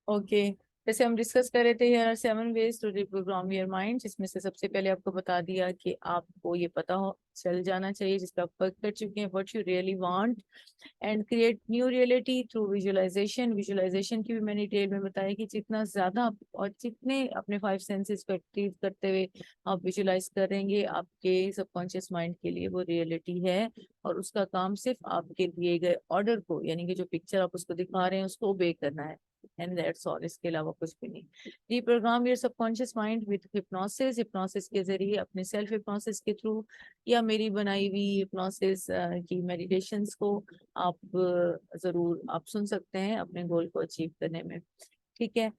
Okay, जैसे हम discuss कर रहे थे, here are 7 ways to reprogram your mind, जिसमें से सबसे पहले आपको बता दिया कि आपको ये पता हो चल जाना चाहिए, जिस पे आप वर्क कर चुके हैं, what you really want, and create new reality through visualisation. Visualisation की भी मैंने डिटेल में बताया कि जितना ज्यादा आप और जितने अपने 5 सेंसेस को एक्टिव करते हुए आप विजुअलाइज करेंगे, आपके सबकॉन्शियस माइंड के लिए वो रियलिटी है, और उसका काम सिर्फ आपके दिए गए ऑर्डर को, यानी कि जो पिक्चर आप उसको दिखा रहे हैं उसको ओबे करना है, एंड दैट्स ऑल, इसके अलावा कुछ भी नहीं। Reprogram your subconscious mind with hypnosis, hypnosis के जरिए, अपने सेल्फ हिप्नोसिस के थ्रू, या मेरी बनाई हुई हिप्नोसिस की मेडिटेशंस को आप जरूर आप सुन सकते हैं अपने गोल को अचीव करने में। ठीक है,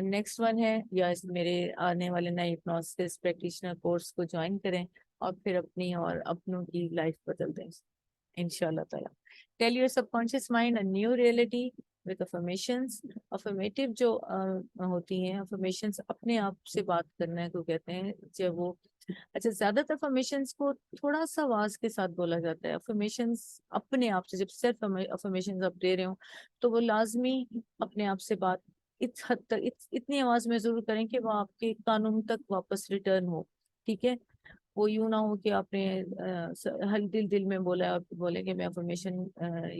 नेक्स्ट वन है, या मेरे आने वाले नए हिप्नोसिस प्रैक्टिशनर कोर्स को ज्वाइन करें, और फिर अपनी और अपनों की लाइफ बदल दें इंशाल्लाह ताला। Tell your subconscious mind a new reality with affirmations. Affirmative जो होती हैं, अफर्मेशंस अपने आप से बात करने को कहते हैं, जब वो, अच्छा, ज्यादातर अफर्मेशंस को थोड़ा सा आवाज के साथ बोला जाता है। अफर्मेशंस अपने आप से, जब सेल्फ अफर्मेशंस आप दे रहे हो, तो वो लाजमी अपने आप से बात इस हद तक, इतनी आवाज में जरूर करें कि वो आपके कानून तक वापस रिटर्न हो। ठीक है, वो यूं ना हो कि आपने हर दिल दिल में बोला है और बोले कि मैं अफर्मेशन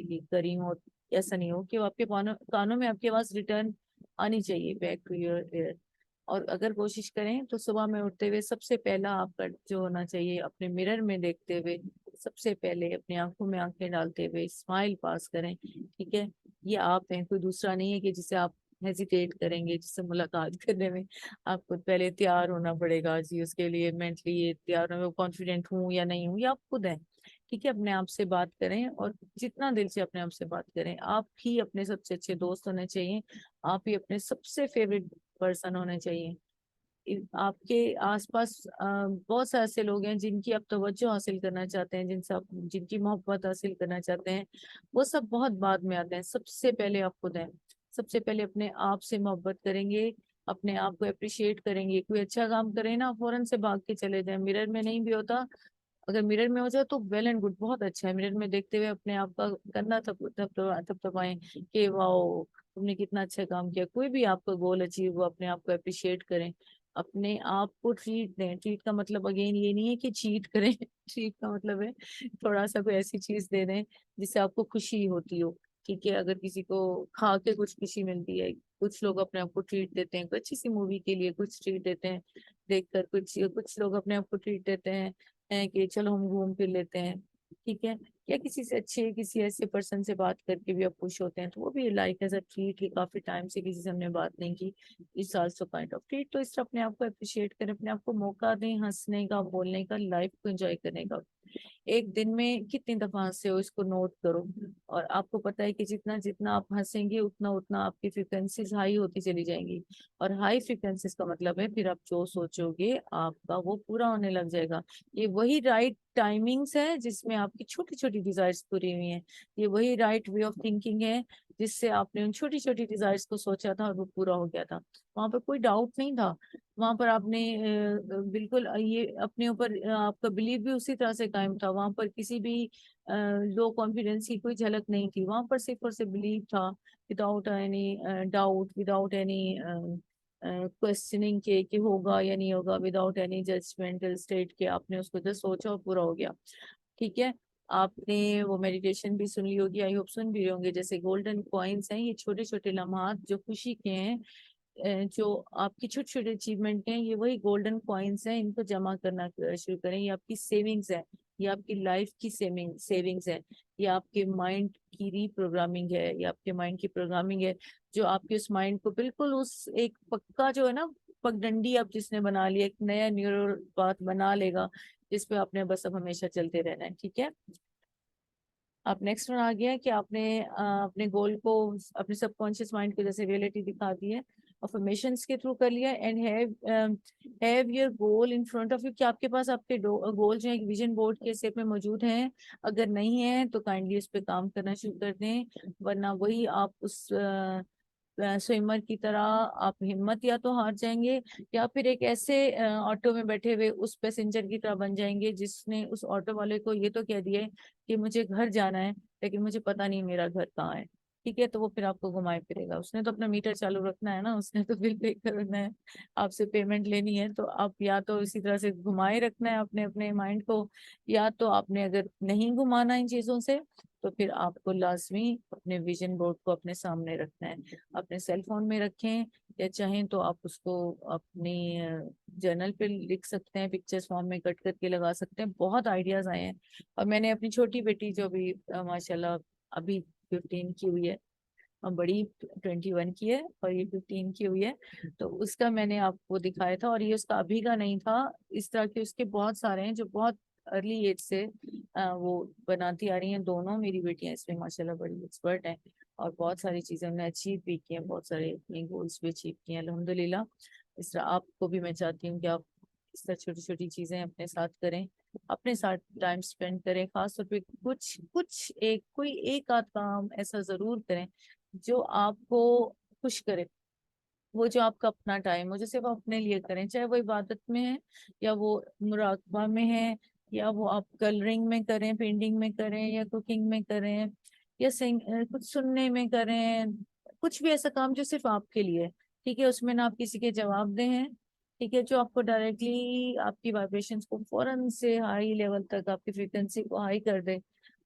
ये करी हूँ, ऐसा नहीं हो कि वो आपके कानों कानों में आपकी आवाज रिटर्न आनी चाहिए, बैक टू योर एयर। और अगर कोशिश करें तो सुबह में उठते हुए सबसे पहला आपका जो होना चाहिए, अपने मिरर में देखते हुए सबसे पहले अपनी आंखों में आंखें डालते हुए स्माइल पास करें। ठीक है, ये आप हैं, कोई दूसरा नहीं है कि जिसे आप हेजिटेट करेंगे, जिससे मुलाकात करने में आपको पहले तैयार होना पड़ेगा जी, उसके लिए मेंटली ये तैयार हो, कॉन्फिडेंट हूँ या नहीं हूँ, या आप खुद हैं। ठीक है, अपने आप से बात करें, और जितना दिल से अपने आप से बात करें। आप ही अपने सबसे अच्छे दोस्त होने चाहिए, आप ही अपने सबसे फेवरेट पर्सन होने चाहिए। आपके आसपास बहुत से ऐसे लोग हैं जिनकी आप तवज्जो हासिल करना चाहते हैं, जिनसे आप, जिनकी मोहब्बत हासिल करना चाहते हैं, वो सब बहुत बाद में आते हैं, सबसे पहले आप खुद हैं। सबसे पहले अपने आप से मोहब्बत करेंगे, अपने आप को अप्रिशिएट करेंगे, कोई अच्छा काम करें ना, फौरन से भाग के चले जाएं। मिरर में नहीं भी होता, अगर मिरर में हो जाए तो वेल एंड गुड, बहुत अच्छा है। मिरर में देखते हुए अपने आप का करना थप थपाएं कि वाओ, तुमने कितना अच्छा काम किया। कोई भी आपका गोल अचीव हो, अपने आप को अप्रिशिएट करें, अपने आप को ट्रीट दें। ट्रीट का मतलब अगेन ये नहीं है कि चीट करें ट्रीट का मतलब है थोड़ा सा कोई ऐसी चीज दे दें जिससे आपको खुशी होती हो। ठीक है, अगर किसी को खा के कुछ खुशी मिलती है, कुछ लोग अपने आप को ट्रीट देते हैं, कोई अच्छी सी मूवी के लिए कुछ ट्रीट देते हैं देखकर, कुछ कुछ लोग अपने आप को ट्रीट देते हैं कि चलो हम घूम फिर लेते हैं। ठीक है, या किसी से अच्छे, किसी ऐसे पर्सन से बात करके भी आप खुश होते हैं, तो वो भी लाइक एज अ ट्रीट कि काफी टाइम से किसी से हमने बात नहीं की, इस आल्सो काइंड ऑफ ट्रीट। तो इस तरह अपने आप को अप्रिशिएट करें, अपने आप को मौका दें हंसने का, बोलने का, लाइफ को एंजॉय करने का। एक दिन में कितनी दफा हंसे हो इसको नोट करो, और आपको पता है कि जितना जितना आप हंसेंगे उतना उतना आपकी फ्रिक्वेंसीज हाई होती चली जाएंगी, और हाई फ्रिक्वेंसीज का मतलब है फिर आप जो सोचोगे आपका वो पूरा होने लग जाएगा। ये वही राइट टाइमिंग्स है जिसमें आपकी छोटी छोटी डिजायर्स पूरी हुई हैं। ये वही राइट वे ऑफ थिंकिंग है जिससे आपने उन छोटी छोटी डिजायर्स को सोचा था और वो पूरा हो गया था। वहां पर कोई डाउट नहीं था, वहां पर आपने बिल्कुल ये अपने ऊपर आपका बिलीव भी उसी तरह से कायम था। वहां पर किसी भी लो कॉन्फिडेंस की कोई झलक नहीं थी, वहां पर सिर्फ और सिर्फ बिलीव था, without any doubt, without any questioning के कि होगा या नहीं होगा, विदाउट एनी जजमेंटल स्टेट के आपने उसको जस्ट सोचा और पूरा हो गया। ठीक है, आपने वो मेडिटेशन भी सुन ली होगी, आई होप सुन भी रहे होंगे। जैसे गोल्डन कॉइन्स हैं, ये छोटे छोटे लम्हात जो खुशी के हैं, जो आपकी छोटे छोटे अचीवमेंट हैं, ये वही गोल्डन कॉइन्स हैं, इनको जमा करना शुरू करें। ये आपकी सेविंग्स है, ये आपकी लाइफ की सेविंग्स है, ये आपके माइंड की रीप्रोग्रामिंग है, ये आपके माइंड की प्रोग्रामिंग है, जो आपके उस माइंड को बिल्कुल उस एक पक्का जो है ना, पगडंडी आप जिसने बना लिया, एक नया न्यूरल पाथ बना लेगा जिस पे आपने बस अब हमेशा चलते रहना है। ठीक है, अब नेक्स्ट वन आ गया कि आपने अपने गोल को अपने सबकॉन्शियस माइंड को जैसे रियलिटी दिखा दी है, अफर्मेशंस के थ्रू कर लिया, and have your goal in front of you, कि आपके पास आपके गोल जो है एक विजन बोर्ड के शेप में मौजूद हैं। अगर नहीं है तो काइंडली उस पर काम करना शुरू कर दें, वरना वही आप उस स्विमर की तरह आप हिम्मत या तो हार जाएंगे, या फिर एक ऐसे ऑटो में बैठे हुए उस पैसेंजर की तरह बन जाएंगे जिसने उस ऑटो वाले को ये तो कह दिया है कि मुझे घर जाना है, लेकिन मुझे पता नहीं मेरा घर कहाँ है। ठीक है, तो वो फिर आपको घुमाए फिरेगा। उसने तो अपना मीटर चालू रखना है ना, उसने तो बिल पे करना है, आपसे पेमेंट लेनी है। तो आप या तो इसी तरह से घुमाए रखना है अपने अपने माइंड को, या तो आपने अगर नहीं घुमाना इन चीजों से, तो फिर आपको लाजमी अपने विजन बोर्ड को अपने सामने रखना है। अपने सेल फोन में रखें, या चाहें तो आप उसको अपनी जर्नल पे लिख सकते हैं, पिक्चर्स फॉर्म में कट करके लगा सकते हैं। बहुत आइडियाज आए हैं। और मैंने अपनी छोटी बेटी जो भी माशाल्लाह अभी 15 की हुई है, और बड़ी 21 की है, और ये 15 की हुई है, तो उसका मैंने आपको दिखाया था। और ये उसका अभी का नहीं था, इस तरह के उसके बहुत सारे हैं जो बहुत अर्ली एज से वो बनाती आ रही हैं। दोनों मेरी बेटियां इसमें माशाल्लाह बड़ी एक्सपर्ट हैं, और बहुत सारी चीजें उन्होंने अचीव भी की हैं, बहुत सारे अपने गोल्स भी अचीव किए हैं अल्हम्दुलिल्लाह। इस तरह आपको भी मैं चाहती हूँ कि आप इस तरह छोटी छोटी चीजें अपने साथ करें, अपने साथ टाइम स्पेंड करें। खासतौर पे कुछ कुछ एक कोई एक आध काम ऐसा जरूर करें जो आपको खुश करे। वो जो आपका अपना टाइम हो, जो सिर्फ आप अपने लिए करें, चाहे वो इबादत में है, या वो मुराकबा में है, या वो आप कलरिंग में करें, पेंटिंग में करें, या कुकिंग में करें, या कुछ सुनने में करें। कुछ भी ऐसा काम जो सिर्फ आपके लिए है, ठीक है, उसमें ना आप किसी के जवाब दे हैं, ठीक है, जो आपको डायरेक्टली आपकी वाइब्रेशंस को फौरन से हाई लेवल तक, आपकी फ्रीक्वेंसी को हाई कर दे।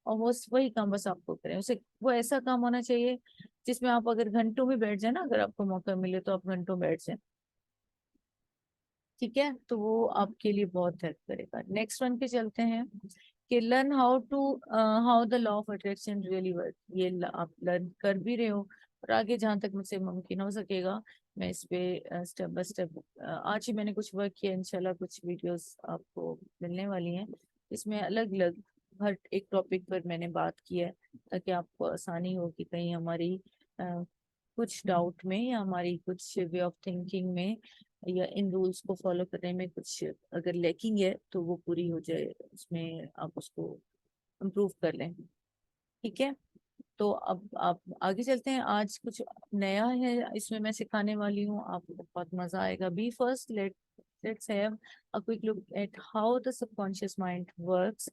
और वो वही काम बस आपको करें, उसे वो ऐसा काम होना चाहिए जिसमें आप अगर घंटों में बैठ जाए ना, अगर आपको मौका मिले तो आप घंटों बैठ जाए, ठीक है, तो वो आपके लिए बहुत हेल्प करेगा। नेक्स्ट वन पे चलते हैं कि learn how the law of attraction really work. ये आप लर्न कर भी रहे हो, और आगे जहां तक मुझसे मुमकिन हो सकेगा मैं इस पे स्टेप बाय स्टेप, आज ही मैंने कुछ वर्क किया, इंशाल्लाह कुछ वीडियोस आपको मिलने वाली हैं। इसमें अलग अलग हर एक टॉपिक पर मैंने बात की है, ताकि आपको आसानी हो कि कहीं हमारी कुछ डाउट में, या हमारी कुछ वे ऑफ थिंकिंग में, या इन रूल्स को फॉलो करने में कुछ अगर लैकिंग है तो वो पूरी हो जाए, उसमें आप उसको इम्प्रूव कर लें। ठीक है, तो अब आप आगे चलते हैं। आज कुछ नया है इसमें मैं सिखाने वाली हूँ, आपको बहुत मजा आएगा। Be first let's have a quick look at how the subconscious mind works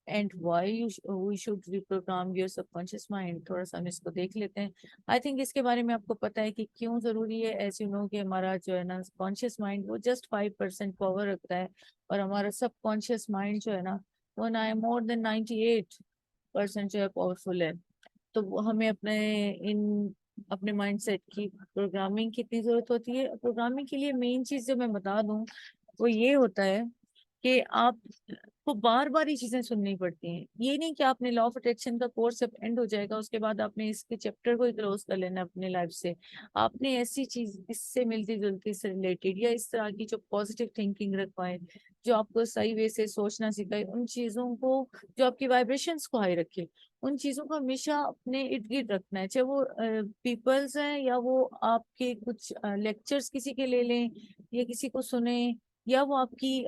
and why we should reprogram your subconscious mind। थोड़ा सा हम इसको देख लेते हैं। आई थिंक इसके बारे में आपको पता है कि क्यों जरूरी है। एज यू नो कि हमारा जो है ना कॉन्शियस माइंड वो जस्ट 5% पावर रखता है, और हमारा सबकॉन्शियस माइंड जो है ना वो ना है मोर देन 98% जो है पावरफुल है। तो हमें अपने माइंडसेट की प्रोग्रामिंग की इतनी जरूरत होती है। प्रोग्रामिंग के लिए मेन चीज जो मैं बता दूं वो ये होता है कि आपको बार बार ये चीजें सुननी पड़ती हैं। ये नहीं कि आपने लॉ ऑफ अट्रैक्शन का कोर्स जब एंड हो जाएगा उसके बाद आपने इसके चैप्टर को ही क्लोज कर लेना अपने लाइफ से। आपने ऐसी चीज इससे मिलती जुलती से रिलेटेड, या इस तरह की जो पॉजिटिव थिंकिंग रखवाए, जो आपको सही वे से सोचना सिखाए, उन चीजों को जो आपकी वाइब्रेशंस को हाई रखे, उन चीजों को हमेशा अपने इर्द गिर्द रखना है। चाहे वो पीपल्स हैं, या वो आपके कुछ लेक्चर्स किसी के ले लें, या किसी को सुने, या वो आपकी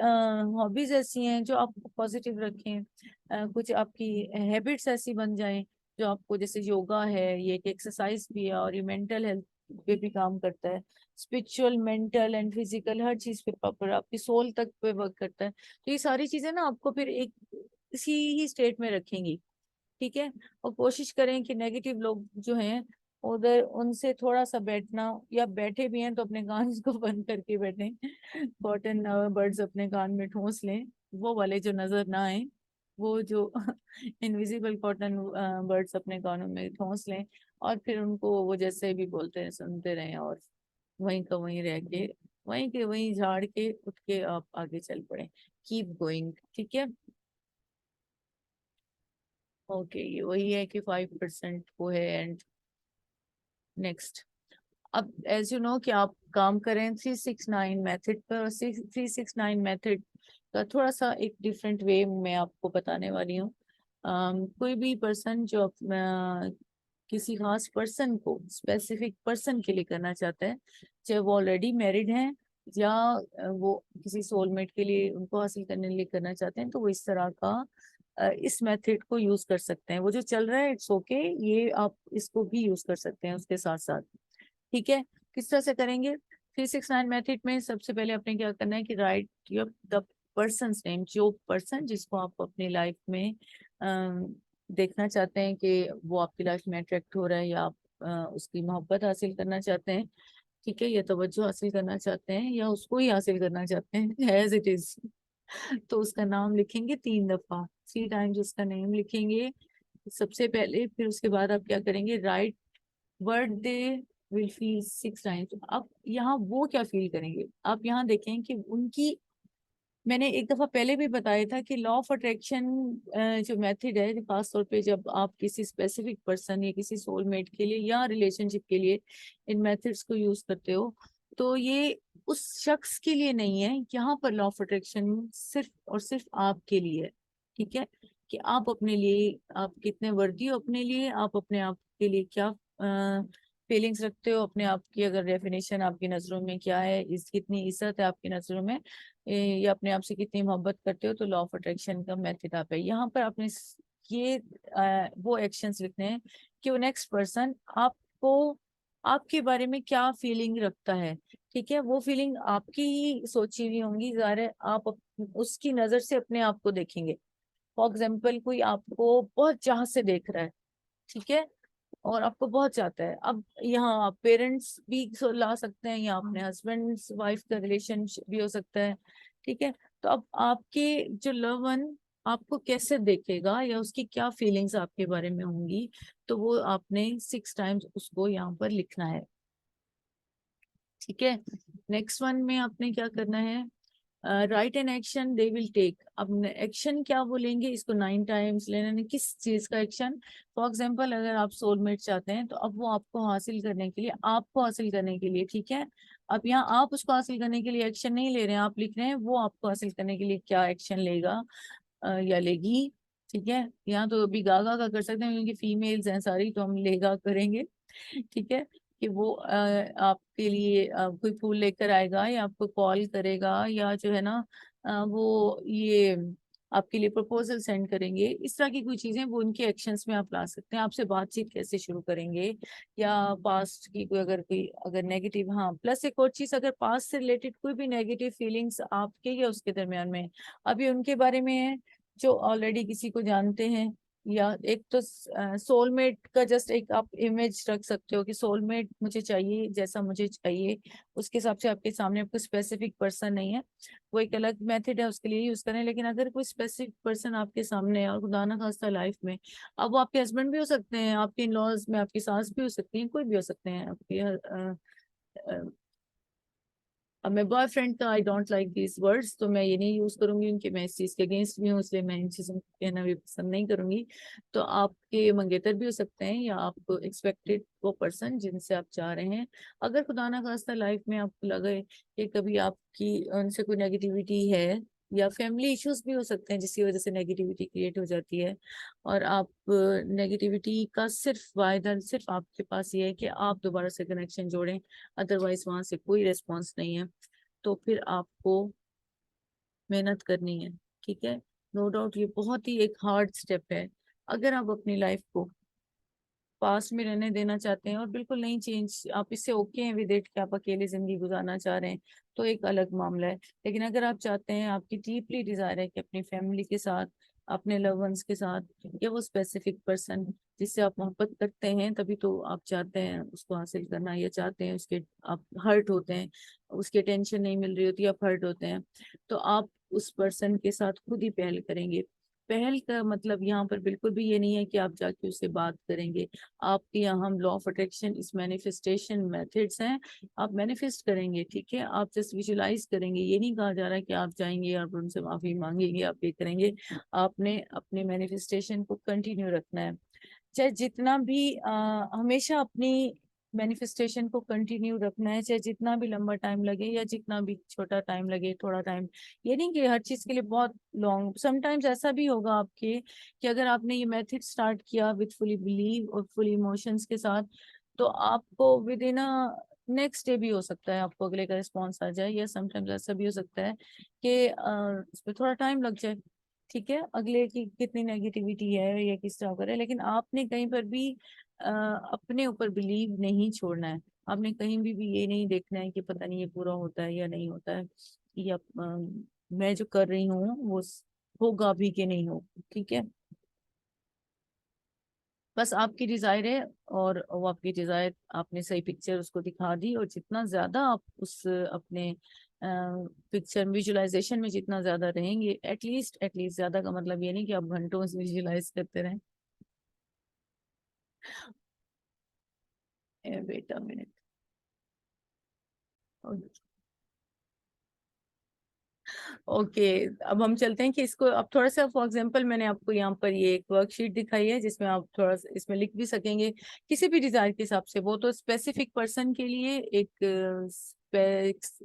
हॉबीज ऐसी हैं जो आपको पॉजिटिव रखें, कुछ आपकी हैबिट्स ऐसी बन जाएं जो आपको, जैसे योगा है, ये एक एक्सरसाइज भी है, और ये मेंटल हेल्थ पे भी काम करता है। स्पिरिचुअल, मेंटल एंड फिजिकल हर चीज पे प्रॉपर आपकी सोल तक पे वर्क करता है। तो ये सारी चीजें ना आपको फिर एक इसी ही स्टेट में रखेंगी। ठीक है, और कोशिश करें कि नेगेटिव लोग जो हैं उधर उनसे थोड़ा सा बैठना, या बैठे भी हैं तो अपने कान को बंद करके बैठें। कॉटन बर्ड्स अपने कान में ठूंस लें, वो वाले जो नजर ना आए, वो जो इनविजिबल कॉटन बर्ड्स अपने कानों में ठूंस लें, और फिर उनको वो जैसे भी बोलते हैं सुनते रहें, और वहीं का वहीं रह के, वहीं के वहीं झाड़ के उठ के आप आगे चल पड़े। कीप गोइंग, ठीक है। ओके, ये वही है कि 5% वो है। एंड नेक्स्ट, अब एज यू नो कि आप काम करें 369 मेथड पर। 369 मेथड का थोड़ा सा एक डिफरेंट वे में आपको बताने वाली हूँ। कोई भी पर्सन जो अपना किसी खास पर्सन को, स्पेसिफिक पर्सन के लिए करना चाहता है, चाहे वो ऑलरेडी मैरिड हैं, या वो किसी सोलमेट के लिए उनको हासिल करने के लिए करना चाहते हैं, तो वो इस तरह का इस मेथड को यूज कर सकते हैं। वो जो चल रहा है इट्स ओके, ये आप इसको भी यूज कर सकते हैं उसके साथ साथ। ठीक है, किस तरह से करेंगे? 369 मेथड में सबसे पहले आपने क्या करना है कि right your the person name, जो पर्सन जिसको आप अपनी लाइफ में देखना चाहते हैं कि वो आपकी लाइफ में अट्रैक्ट हो रहा है, या आप उसकी मोहब्बत हासिल करना चाहते हैं, ठीक है, या तवज्जो हासिल करना चाहते हैं, या उसको ही हासिल करना चाहते हैं एज इट इज। तो उसका नाम लिखेंगे 3 दफा, 3 टाइम्स उसका नेम लिखेंगे सबसे पहले। फिर उसके बाद आप क्या करेंगे, right word they will feel 6 times. आप यहाँ वो क्या फील करेंगे, आप यहाँ देखें कि उनकी, मैंने एक दफा पहले भी बताया था कि लॉ ऑफ अट्रैक्शन जो मेथड है, खास तौर पे जब आप किसी स्पेसिफिक पर्सन या किसी सोलमेट के लिए या रिलेशनशिप के लिए इन मेथड्स को यूज करते हो, तो ये उस शख्स के लिए नहीं है। यहाँ पर लॉ ऑफ अट्रैक्शन सिर्फ और सिर्फ आपके लिए है, ठीक है, कि आप अपने लिए, आप कितने वर्दी हो अपने लिए, आप अपने आप के लिए क्या फीलिंग्स रखते हो, अपने आप की अगर डेफिनेशन आपकी नजरों में क्या है, इस कितनी इज्जत है आपकी नजरों में, या अपने आप से कितनी मोहब्बत करते हो, तो लॉ ऑफ अट्रैक्शन का मेथड आप है। यहाँ पर आपने ये वो एक्शंस लिखने हैं कि वो नेक्स्ट पर्सन आपको, आपके बारे में क्या फीलिंग रखता है, ठीक है, वो फीलिंग आपकी ही सोची हुई होंगी, ज़ाहिर है आप उसकी नजर से अपने आप को देखेंगे। फॉर एग्जाम्पल, कोई आपको बहुत चाह से देख रहा है, ठीक है, और आपको बहुत चाहता है। अब यहाँ आप पेरेंट्स भी ला सकते हैं, या अपने हस्बैंड वाइफ का रिलेशन भी हो सकता है, ठीक है। तो अब आपके जो लव वन आपको कैसे देखेगा, या उसकी क्या फीलिंग्स आपके बारे में होंगी, तो वो आपने 6 टाइम्स उसको यहाँ पर लिखना है, ठीक है। नेक्स्ट वन में आपने क्या करना है, write an action they will take. अब एक्शन क्या वो लेंगे, इसको 9 टाइम्स लेना है। किस चीज का एक्शन, फॉर एग्जाम्पल अगर आप सोलमेट चाहते हैं, तो अब वो आपको हासिल करने के लिए, आपको हासिल करने के लिए, ठीक है, अब यहाँ आप उसको हासिल करने के लिए एक्शन नहीं ले रहे हैं, आप लिख रहे हैं वो आपको हासिल करने के लिए क्या एक्शन लेगा या लेगी, ठीक है। यहाँ तो अभी गागा का कर सकते हैं क्योंकि फीमेल्स हैं सारी, तो हम लेगा करेंगे, ठीक है, कि वो आपके लिए कोई फूल लेकर आएगा, या आपको कॉल करेगा, या जो है ना वो ये आपके लिए प्रपोजल सेंड करेंगे, इस तरह की कोई चीजें वो उनके एक्शंस में आप ला सकते हैं। आपसे बातचीत कैसे शुरू करेंगे, या पास्ट की कोई अगर नेगेटिव, हाँ प्लस एक और चीज, अगर पास्ट से रिलेटेड कोई भी नेगेटिव फीलिंग्स आपके या उसके दरमियान में अभी उनके बारे में है, जो ऑलरेडी किसी को जानते हैं, या एक तो सोलमेट का जस्ट एक आप इमेज रख सकते हो कि सोलमेट मुझे चाहिए, जैसा मुझे चाहिए उसके हिसाब से आपके सामने, आपको स्पेसिफिक पर्सन नहीं है, वो एक अलग मेथड है उसके लिए यूज करें। लेकिन अगर कोई स्पेसिफिक पर्सन आपके सामने है, और खुदा ना खास्ता लाइफ में, अब वो आपके हस्बैंड भी हो सकते हैं, आपके इन लॉज में आपकी सास भी हो सकती है, कोई भी हो सकते हैं आपके अब मैं बॉयफ्रेंड का, I don't like these words, तो मैं ये नहीं यूज करूंगी क्योंकि मैं इस चीज के अगेंस्ट भी हूँ, इसलिए मैं इन चीजों को कहना भी पसंद नहीं करूंगी। तो आपके मंगेतर भी हो सकते हैं, या आप एक्सपेक्टेड वो पर्सन जिनसे आप चाह रहे हैं। अगर खुदा ना खास्ता लाइफ में आपको लगे कि कभी आपकी उनसे कोई नेगेटिविटी है, या फैमिली इश्यूज भी हो सकते हैं जिसकी वजह से नेगेटिविटी क्रिएट हो जाती है, और आप नेगेटिविटी का सिर्फ वायदा सिर्फ आपके पास ये है कि आप दोबारा से कनेक्शन जोड़ें, अदरवाइज वहां से कोई रिस्पॉन्स नहीं है, तो फिर आपको मेहनत करनी है, ठीक है। नो डाउट ये बहुत ही एक हार्ड स्टेप है। अगर आप अपनी लाइफ को पास्ट में रहने देना चाहते हैं और बिल्कुल नहीं चेंज, आप इससे ओके हैं विद इट कि आप अकेले जिंदगी गुजारना चाह रहे हैं, तो एक अलग मामला है। लेकिन अगर आप चाहते हैं, आपकी डीपली डिजायर है कि अपनी फैमिली के साथ, अपने लव वंस के साथ, या वो स्पेसिफिक पर्सन जिससे आप मोहब्बत करते हैं, तभी तो आप चाहते हैं उसको हासिल करना, या चाहते हैं उसके, आप हर्ट होते हैं, उसकी टेंशन नहीं मिल रही होती, आप हर्ट होते हैं, तो आप उस पर्सन के साथ खुद ही पहल करेंगे। पहल का मतलब यहाँ पर बिल्कुल भी ये नहीं है कि आप जाके उससे बात करेंगे। आपके यहाँ हम लॉ ऑफ अट्रैक्शन इस मैनिफेस्टेशन मेथड्स हैं, आप मैनिफेस्ट करेंगे, ठीक है, आप जस्ट विजुलाइज करेंगे। ये नहीं कहा जा रहा कि आप जाएंगे और उनसे माफी मांगेंगे, आप ये करेंगे। आपने अपने मैनिफेस्टेशन को कंटिन्यू रखना है, चाहे जितना भी हमेशा अपनी मैनिफेस्टेशन को कंटिन्यू रखना है, चाहे जितना भी लंबा टाइम लगे या जितना भी छोटा टाइम लगे, थोड़ा टाइम। ये नहीं कि हर चीज के लिए बहुत लॉन्ग, समटाइम्स ऐसा भी होगा आपके कि अगर आपने ये मेथड स्टार्ट किया विद फुली बिलीव और फुल इमोशंस के साथ, तो आपको विद इन नेक्स्ट डे भी हो सकता है आपको अगले का रिस्पॉन्स आ जाए, या समटाइम्स ऐसा भी हो सकता है कि उसमें थोड़ा टाइम लग जाए, ठीक है, अगले की कितनी नेगेटिविटी है या किस तरह है। लेकिन आपने कहीं पर भी अपने ऊपर बिलीव नहीं छोड़ना है। आपने कहीं भी ये नहीं देखना है कि पता नहीं ये पूरा होता है या नहीं होता है, या मैं जो कर रही हूँ वो होगा भी कि नहीं हो, ठीक है। बस आपकी डिजायर है, और वो आपकी डिजायर आपने सही पिक्चर उसको दिखा दी, और जितना ज्यादा आप उस अपने पिक्चर विजुअलाइजेशन में जितना ज्यादा रहेंगे, एटलीस्ट ज्यादा का मतलब ये नहीं कि आप घंटों से विजुअलाइज करते रहें। Wait a minute. ओके, अब हम चलते हैं कि इसको अब थोड़ा सा, फॉर एग्जांपल मैंने आपको यहाँ पर ये एक वर्कशीट दिखाई है जिसमें आप थोड़ा सा इसमें लिख भी सकेंगे किसी भी डिजायर के हिसाब से। वो तो स्पेसिफिक पर्सन के लिए एक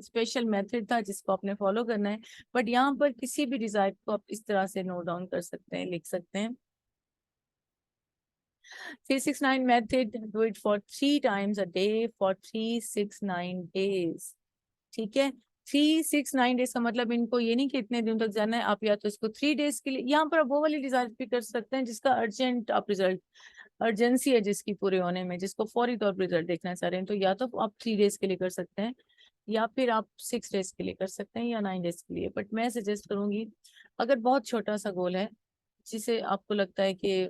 स्पेशल मेथड था जिसको आपने फॉलो करना है, बट यहाँ पर किसी भी डिजायर को आप इस तरह से नोट डाउन कर सकते हैं, लिख सकते हैं। 369 method, do it for 3 times a day for 369 days। ठीक है, 369 डेज का मतलब इनको ये नहीं कि इतने दिन तक जाना है, आप या तो इसको 3 डेज के लिए, यहाँ पर आप वो वाली डिजायर भी कर सकते हैं जिसका अर्जेंट आप रिजल्ट, अर्जेंसी है जिसकी पूरे होने में, जिसको फौरी तौर पर रिजल्ट देखना चाह रहे हैं, तो या तो आप 3 डेज के लिए कर सकते हैं, या फिर आप 6 डेज के लिए कर सकते हैं, या 9 डेज के लिए। बट मैं सजेस्ट करूंगी, अगर बहुत छोटा सा गोल है जिसे आपको लगता है कि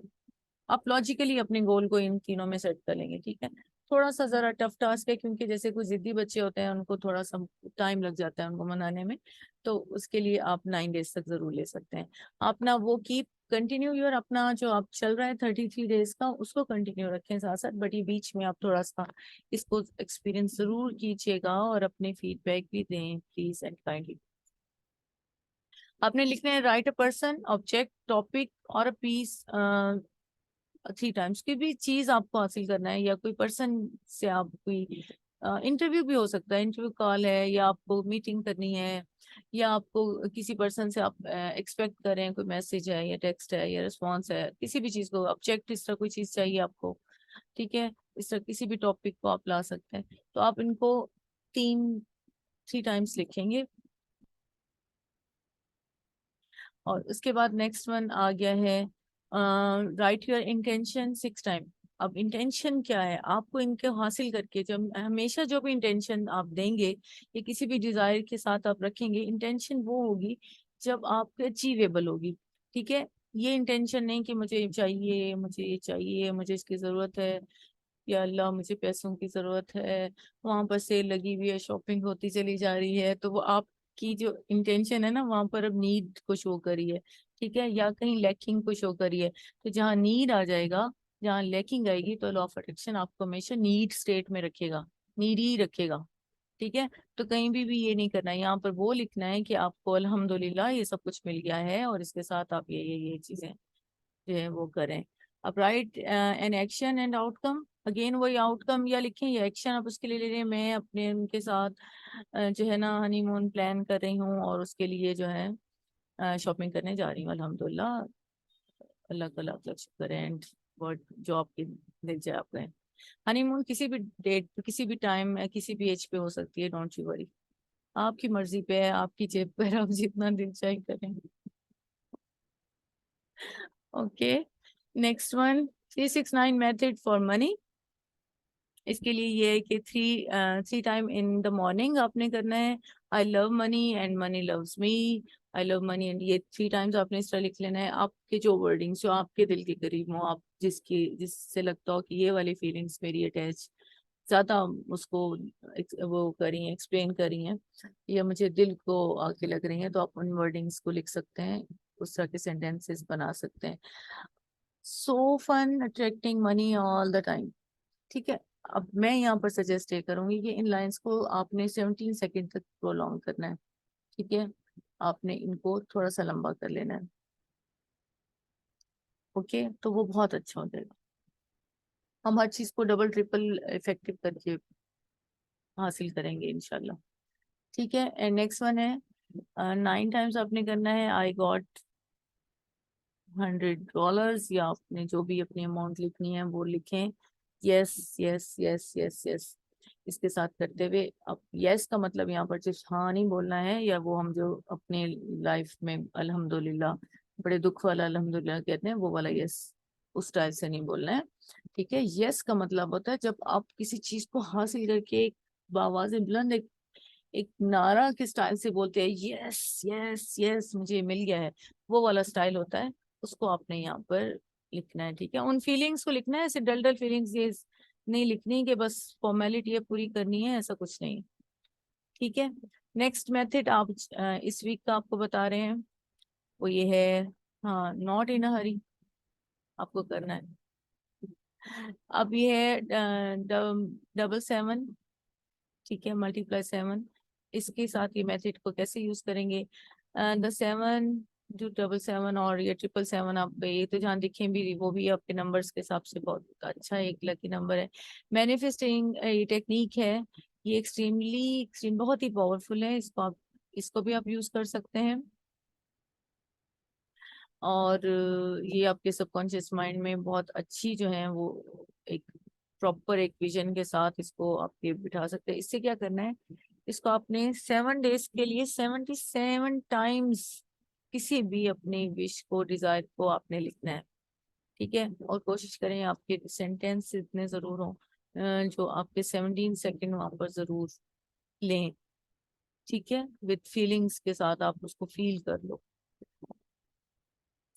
आप लॉजिकली अपने गोल को इन तीनों में सेट कर लेंगे, ठीक है। थोड़ा सा जरा टफ टास्क है क्योंकि जैसे कोई जिद्दी बच्चे होते हैं उनको थोड़ा सा टाइम लग जाता है उनको मनाने में, तो उसके लिए आप 9 डेज तक जरूर ले सकते हैं। अपना वो कीप कंटिन्यू योर, अपना जो आप चल रहा है 33 डेज का उसको कंटिन्यू रखें साथ साथ, बट ये बीच में आप थोड़ा सा इसको एक्सपीरियंस जरूर कीजिएगा और अपने फीडबैक भी दें प्लीज एंड काइंडली। आपने लिखना है right a person, object, topic और पीस 3 टाइम्स। कोई भी चीज आपको हासिल करना है, या कोई पर्सन से आप कोई इंटरव्यू भी हो सकता है, इंटरव्यू कॉल है, या आपको मीटिंग करनी है, या आपको किसी पर्सन से आप एक्सपेक्ट कर रहे हैं कोई मैसेज है या टेक्स्ट है या रिस्पॉन्स है, किसी भी चीज को ऑब्जेक्ट इस तरह कोई चीज चाहिए आपको, ठीक है। इस तरह किसी भी टॉपिक को आप ला सकते हैं, तो आप इनको तीन 3 टाइम्स लिखेंगे। और उसके बाद नेक्स्ट वन आ गया है राइट योर इंटेंशन 6 टाइम। अब इंटेंशन क्या है, आपको इनको हासिल करके, जब हमेशा जो भी इंटेंशन आप देंगे या किसी भी डिजायर के साथ आप रखेंगे, इंटेंशन वो होगी जब आपके अचीवेबल होगी, ठीक है। ये इंटेंशन नहीं कि मुझे ये चाहिए, मुझे ये चाहिए, मुझे इसकी जरूरत है, या अल्लाह मुझे पैसों की जरूरत है, वहां पर सेल लगी हुई है, शॉपिंग होती चली जा रही है, तो वो आपकी जो इंटेंशन है ना, वहां पर अब नीड को शो करिए, ठीक है, या कहीं लैकिंग को शो करिए। तो जहाँ नीड आ जाएगा, जहाँ लैकिंग आएगी, तो लॉ ऑफ अट्रैक्शन आपको हमेशा नीड स्टेट में रखेगा, नीड ही रखेगा, ठीक है। तो कहीं भी ये नहीं करना है, यहाँ पर वो लिखना है कि आपको अल्हम्दुलिल्लाह ये सब कुछ मिल गया है, और इसके साथ आप ये चीजें जो है वो करें। अब right an action and outcome, again वही आउटकम या लिखें या एक्शन आप उसके लिए ले रहे हैं। मैं अपने उनके साथ जो है ना हनीमून प्लान कर रही हूँ, और उसके लिए जो है शॉपिंग करने जा रही हूँ, अल्हम्दुलिल्लाह, अल्लाह का लाख लाख शुक्र है, एंड वर्ड जो आपकी दिल जाए आप करें। हनीमून किसी भी डेट पे, किसी भी टाइम, किसी भी एज पे हो सकती है, डोंट यू वरी, आपकी मर्जी पे है, आपकी जेब पर, आप जितना दिल चाहे करें। Okay, next one, 369 method for money. इसके लिए ये है कि three time in the morning आपने करना है, I love money and money loves me, I love money and, ये 3 टाइम्स आपने इस तरह लिख लेना है। आपके जो वर्डिंग्स जो आपके दिल के करीब हो, आप जिससे लगता हो कि ये वाली फीलिंग्स मेरी अटैच ज्यादा उसको वो करी है, एक्सप्लेन करी हैं, या मुझे दिल को आके लग रही हैं, तो आप उन वर्डिंग्स को लिख सकते हैं, उस तरह के सेंटेंसेस बना सकते हैं। So fun attracting money all the time, ठीक है। अब मैं यहाँ पर सजेस्ट ये करूंगी कि इन लाइंस को आपने 17 सेकेंड तक प्रोलॉन्ग करना है, ठीक है। आपने इनको थोड़ा सा लंबा कर लेना है, ओके, तो वो बहुत अच्छा हो जाएगा। हम हर चीज को डबल ट्रिपल इफेक्टिव करके हासिल करेंगे इंशाल्लाह, ठीक है। एंड नेक्स्ट वन है 9 टाइम्स आपने करना है, आई गॉट $100, या आपने जो भी अपनी अमाउंट लिखनी है वो लिखें, yes yes yes yes yes, इसके साथ करते हुए। अब यस का मतलब यहाँ पर सिर्फ हाँ नहीं बोलना है, या वो हम जो अपने लाइफ में अल्हम्दुलिल्लाह, बड़े दुख वाला अल्हम्दुलिल्लाह कहते हैं, वो वाला यस उस टाइप से नहीं बोलना है, ठीक है। यस का मतलब होता है जब आप किसी चीज को हासिल करके एक बावाज़ बुलंद, एक नारा के स्टाइल से बोलते हैं, यस यस यस मुझे मिल गया है, वो वाला स्टाइल होता है, उसको आपने यहाँ पर लिखना है, ठीक है। उन फीलिंग्स को लिखना है, ऐसे डल डल फीलिंग्स ये नहीं लिखनी कि बस फॉर्मेलिटी है पूरी करनी है, ऐसा कुछ नहीं, ठीक है। नेक्स्ट मेथड आप इस वीक का आपको बता रहे हैं, वो ये है, हाँ, नॉट इन अ हरी आपको करना है। अब ये है डबल सेवन, ठीक है, मल्टीप्लाई सेवन, इसके साथ ये मेथड को कैसे यूज करेंगे, द सेवन जो डबल सेवन और ये ट्रिपल सेवन, आप ये तो जहाँ दिखे भी वो भी आपके नंबर्स के हिसाब से बहुत अच्छा एक लकी नंबर है। मैनिफेस्टिंग ये टेक्निक है, ये एक्सट्रीम बहुत ही पावरफुल है, इसको भी आप यूज कर सकते हैं। और ये आपके सबकॉन्शियस माइंड में बहुत अच्छी जो है वो एक प्रॉपर एक विजन के साथ इसको आपके बिठा सकते हैं। इससे क्या करना है, इसको आपने 7 डेज के लिए 77 टाइम्स किसी भी अपनी विश को, डिजायर को आपने लिखना है, ठीक है। और कोशिश करें आपके सेंटेंस इतने जरूर हो जो आपके 17 सेकेंड वहां पर जरूर लें, ठीक है, विद फीलिंग्स के साथ आप उसको फील कर लो।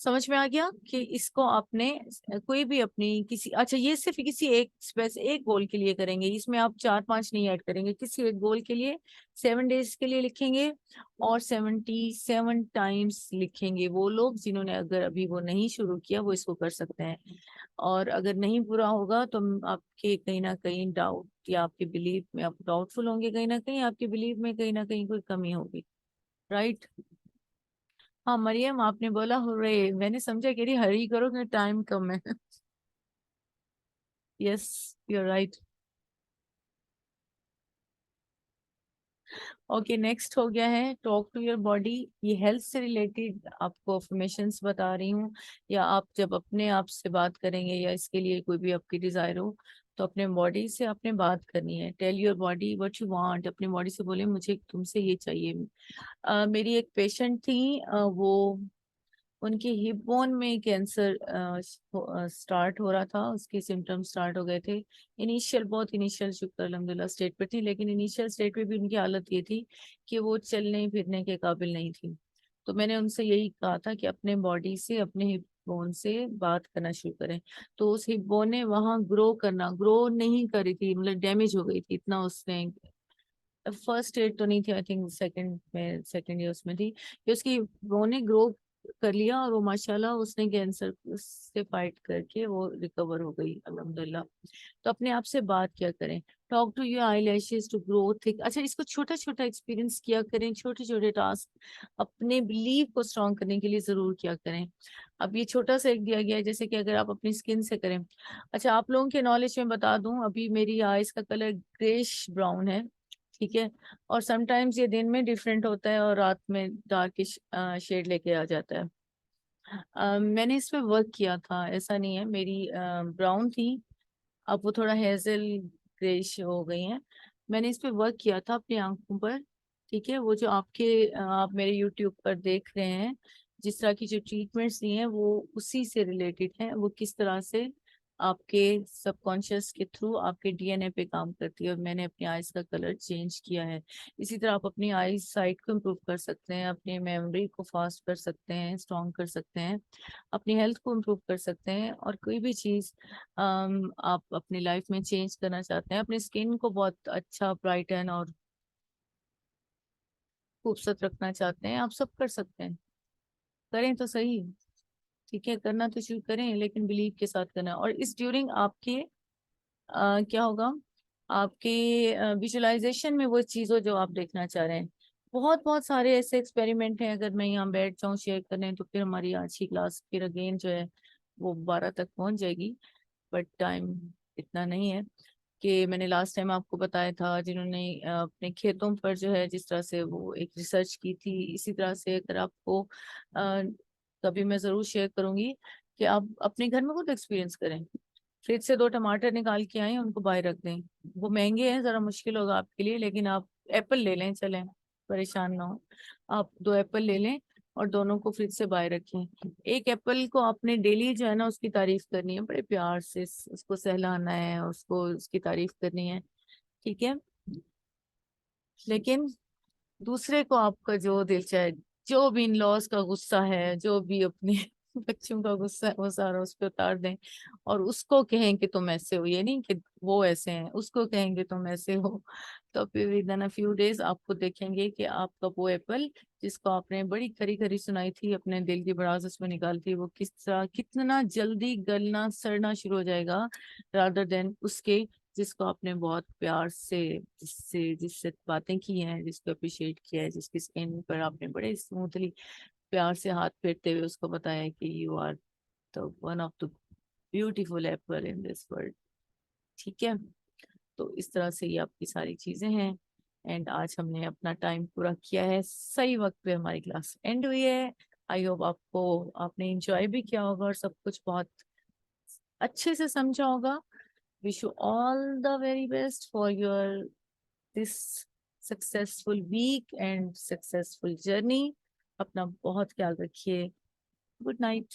समझ में आ गया कि इसको आपने कोई भी अपनी किसी, अच्छा ये सिर्फ किसी एक एक गोल के लिए करेंगे, इसमें आप 4 5 नहीं ऐड करेंगे, किसी एक गोल के लिए 7 डेज के लिए लिखेंगे और 77 टाइम्स लिखेंगे। वो लोग जिन्होंने अगर अभी वो नहीं शुरू किया वो इसको कर सकते हैं, और अगर नहीं पूरा होगा तो आपके कहीं ना कहीं डाउट या आपके बिलीव में आप डाउटफुल होंगे, कहीं ना कहीं आपके बिलीव में कहीं ना कहीं कोई कमी होगी, राइट। हाँ मरियम, आपने बोला हुर्रे, मैंने समझा कह रही हरी करो कि टाइम कम है। Yes, you right. Okay, next हो गया है टॉक टू योर बॉडी। ये हेल्थ से रिलेटेड आपको अफर्मेशंस बता रही हूँ, या आप जब अपने आप से बात करेंगे या इसके लिए कोई भी आपकी डिजायर हो तो अपने बॉडी से आपने बात करनी है। Tell your body what you want, अपनी बॉडी से बोले मुझे तुमसे ये चाहिए। मेरी एक पेशेंट थी, वो उनके हिप बोन में कैंसर स्टार्ट हो रहा था, उसके सिम्टम्स स्टार्ट हो गए थे। इनिशियल, बहुत इनिशियल, शुक्र अल्हम्दुलिल्लाह स्टेट पे थी, लेकिन इनिशियल स्टेट पे भी उनकी हालत ये थी कि वो चलने फिरने के काबिल नहीं थी। तो मैंने उनसे यही कहा था कि अपने बॉडी से, अपने हिप बोन से बात करना शुरू करें। तो उस हिप बोन ने वहां ग्रो नहीं करी थी, मतलब डैमेज हो गई थी इतना उसने। फर्स्ट एड तो नहीं थी, आई थिंक सेकंड ईयर उसमें थी कि उसकी वो ने ग्रो कर लिया, और वो माशाल्लाह उसने कैंसर से फाइट करके वो रिकवर हो गई अल्हम्दुलिल्लाह। तो अपने आप से बात क्या करें, talk to your eyelashes to grow thick. अच्छा, इसको छोटा छोटा एक्सपीरियंस किया करें, छोटे छोटे टास्क अपने बिलीव को स्ट्रॉन्ग करने के लिए जरूर किया करें। अब ये छोटा सा एक दिया गया है, जैसे कि अगर आप अपनी स्किन से करें। अच्छा, आप लोगों के नॉलेज में बता दूं, अभी मेरी आईज का कलर ग्रेश ब्राउन है, ठीक है, और समटाइम्स ये दिन में डिफरेंट होता है और रात में डार्किश शेड लेके आ जाता है। मैंने इस पे वर्क किया था, ऐसा नहीं है, मेरी ब्राउन थी, अब वो थोड़ा हेजल ग्रेश हो गई हैं। मैंने इस पे वर्क किया था अपनी आंखों पर, ठीक है। वो जो आप मेरे यूट्यूब पर देख रहे हैं, जिस तरह की जो ट्रीटमेंट्स दी हैं वो उसी से रिलेटेड है, वो किस तरह से आपके सबकॉन्शियस के थ्रू आपके डीएनए पे काम करती है, और मैंने अपनी आईज का कलर चेंज किया है। इसी तरह आप अपनी आईज साइट को इम्प्रूव कर सकते हैं, अपनी मेमोरी को फास्ट कर सकते हैं, स्ट्रॉन्ग कर सकते हैं, अपनी हेल्थ को इम्प्रूव कर सकते हैं, और कोई भी चीज़ आप अपनी लाइफ में चेंज करना चाहते हैं, अपनी स्किन को बहुत अच्छा ब्राइटन और खूबसूरत रखना चाहते हैं, आप सब कर सकते हैं। करें तो सही, ठीक है, करना तो शुरू करें लेकिन बिलीव के साथ करना। और इस ड्यूरिंग आपके क्या होगा, आपके विजुअलाइजेशन में वो चीज़ हो जो आप देखना चाह रहे हैं। बहुत बहुत सारे ऐसे एक्सपेरिमेंट हैं, अगर मैं यहाँ बैठ जाऊँ शेयर करने तो फिर हमारी आज की क्लास फिर अगेन जो है वो 12 तक पहुंच जाएगी, बट टाइम इतना नहीं है। कि मैंने लास्ट टाइम आपको बताया था, जिन्होंने अपने खेतों पर जो है जिस तरह से वो एक रिसर्च की थी, इसी तरह से अगर आपको कभी मैं जरूर शेयर करूंगी कि आप अपने घर में खुद एक्सपीरियंस करें। फ्रिज से 2 टमाटर निकाल के आए, उनको बाहर रख दें। वो महंगे हैं, जरा मुश्किल होगा आपके लिए, लेकिन आप एप्पल ले लें, चलें, परेशान ना हो। आप 2 एप्पल ले लें और दोनों को फ्रिज से बाहर रखें। एक एप्पल को आपने डेली जो है ना उसकी तारीफ करनी है, बड़े प्यार से उसको सहलाना है, उसको उसकी तारीफ करनी है, ठीक है। लेकिन दूसरे को आपका जो दिल चाहे, जो भी इन लॉज का गुस्सा है, जो भी अपनी बच्चों का गुस्सा है वो सारा उस पर उतार दें और उसको कहें कि तुम ऐसे हो, ये नहीं कि वो ऐसे हैं, उसको कहेंगे तुम ऐसे हो। तो फिर with in a few days आपको देखेंगे कि आपका वो एप्पल जिसको आपने बड़ी खरी खरी सुनाई थी, अपने दिल की भड़ास उसमें निकाली थी, वो किस तरह कितना जल्दी गलना सड़ना शुरू हो जाएगा, रादर देन उसके जिसको आपने बहुत प्यार से जिससे जिससे बातें की हैं, जिसको अप्रिशिएट किया है, जिसकी स्किन पर आपने बड़े स्मूथली प्यार से हाथ फेरते हुए उसको बताया कि you are the one of the beautiful apple in this world. ठीक है, तो इस तरह से ये आपकी सारी चीजें हैं। एंड आज हमने अपना टाइम पूरा किया है, सही वक्त पे हमारी क्लास एंड हुई है। आई होप आपको आपने इंजॉय भी किया होगा और सब कुछ बहुत अच्छे से समझा होगा। Wish you all the very best for your this successful week and successful journey. अपना बहुत ख्याल रखिए। Good night.